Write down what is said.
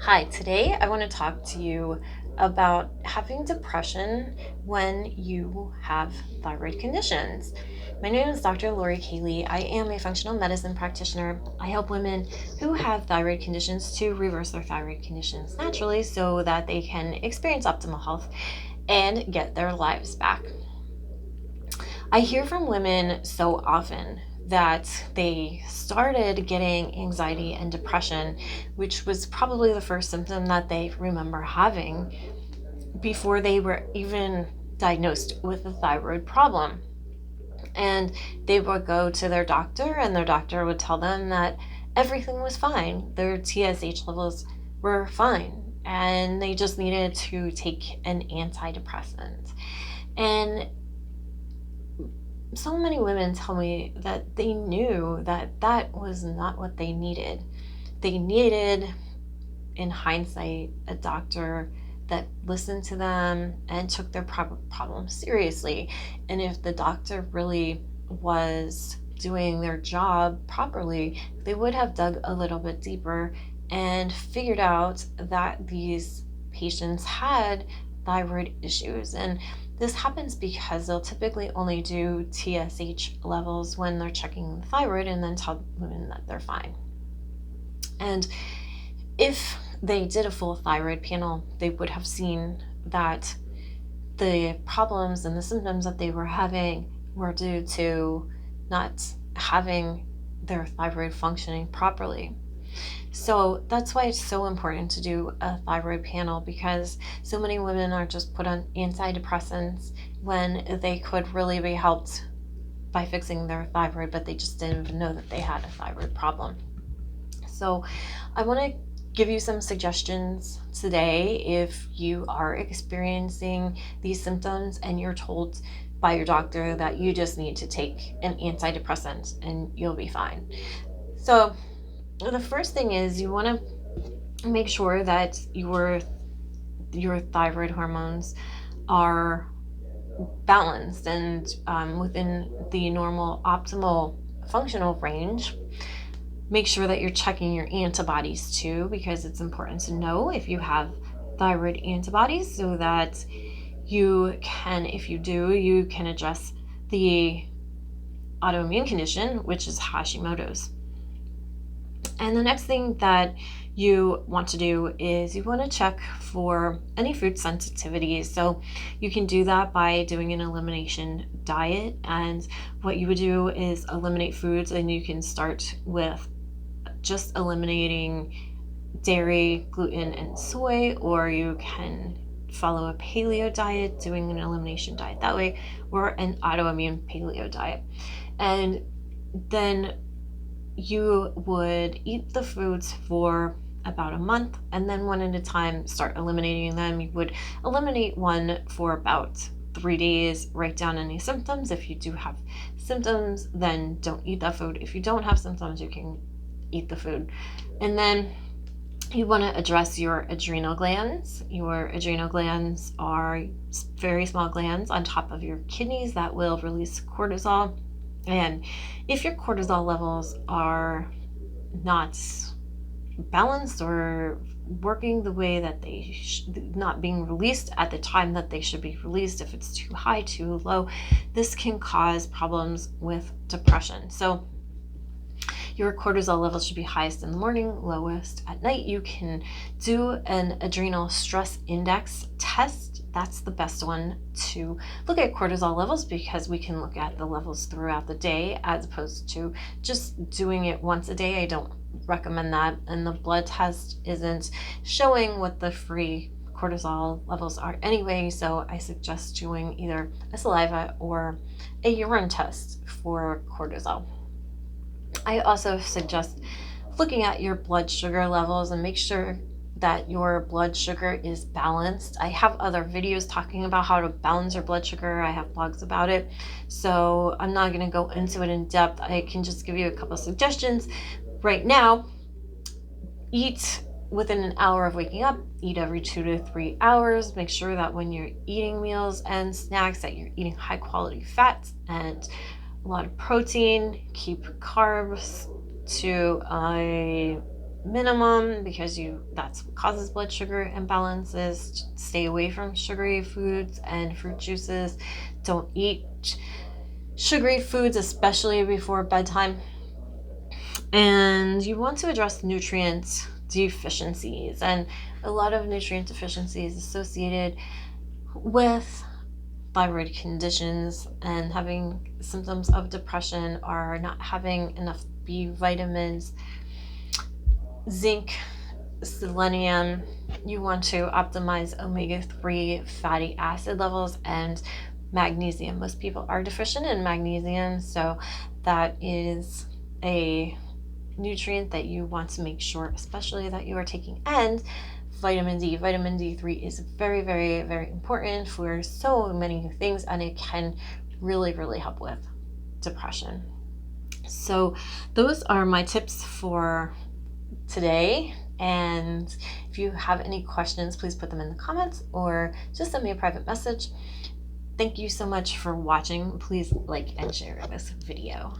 Hi, today I want to talk to you about having depression when you have thyroid conditions. My name is Dr. Kalie. I am a functional medicine practitioner. I help women who have thyroid conditions to reverse their thyroid conditions naturally so that they can experience optimal health and get their lives back. I hear from women so often that they started getting anxiety and depression, which was probably the first symptom that they remember having before they were even diagnosed with a thyroid problem. And they would go to their doctor, and their doctor would tell them that everything was fine. Their TSH levels were fine, and they just needed to take an antidepressant. And so many women tell me that they knew that that was not what they needed. They needed, in hindsight, a doctor that listened to them and took their problems seriously. And if the doctor really was doing their job properly, they would have dug a little bit deeper and figured out that these patients had thyroid issues. And this happens because they'll typically only do TSH levels when they're checking the thyroid and then tell women that they're fine. And if they did a full thyroid panel, they would have seen that the problems and the symptoms that they were having were due to not having their thyroid functioning properly. So that's why it's so important to do a thyroid panel, because so many women are just put on antidepressants when they could really be helped by fixing their thyroid, but they just didn't even know that they had a thyroid problem. So I want to give you some suggestions today if you are experiencing these symptoms and you're told by your doctor that you just need to take an antidepressant and you'll be fine. So the first thing is you want to make sure that your thyroid hormones are balanced and within the normal optimal functional range. Make sure that you're checking your antibodies too, because it's important to know if you have thyroid antibodies so that you can, if you do, you can address the autoimmune condition, which is Hashimoto's. And the next thing that you want to do is you want to check for any food sensitivities. So you can do that by doing an elimination diet. And what you would do is eliminate foods, and you can start with just eliminating dairy, gluten, and soy, or you can follow a paleo diet, doing an elimination diet that way, or an autoimmune paleo diet. And then you would eat the foods for about a month, and then one at a time start eliminating them. You would eliminate one for about 3 days, write down any symptoms. If you do have symptoms, then don't eat that food. If you don't have symptoms, you can eat the food. And then you want to address your adrenal glands. Your adrenal glands are very small glands on top of your kidneys that will release cortisol. And if your cortisol levels are not balanced or working the way that they not being released at the time that they should be released, if it's too high, too low, this can cause problems with depression. So your cortisol levels should be highest in the morning, lowest at night. You can do an adrenal stress index test. That's the best one to look at cortisol levels, because we can look at the levels throughout the day as opposed to just doing it once a day. I don't recommend that. And the blood test isn't showing what the free cortisol levels are anyway, so I suggest doing either a saliva or a urine test for cortisol. I also suggest looking at your blood sugar levels and make sure that your blood sugar is balanced. I have other videos talking about how to balance your blood sugar. I have blogs about it, so I'm not going to go into it in depth. I can just give you a couple of suggestions. Right now, eat within an hour of waking up, eat every 2 to 3 hours. Make sure that when you're eating meals and snacks that you're eating high quality fats and a lot of protein. Keep carbs to a minimum, because that's what causes blood sugar imbalances. Stay away from sugary foods and fruit juices. Don't eat sugary foods, especially before bedtime. And you want to address nutrient deficiencies, and a lot of nutrient deficiencies associated with thyroid conditions and having symptoms of depression are not having enough B vitamins, zinc, selenium. You want to optimize omega-3 fatty acid levels and magnesium. Most people are deficient in magnesium, so that is a nutrient that you want to make sure, especially, that you are taking. And vitamin D. Vitamin D3 is very, very, very important for so many things, and it can really, really help with depression. So those are my tips for today. And if you have any questions, please put them in the comments or just send me a private message. Thank you so much for watching. Please like and share this video.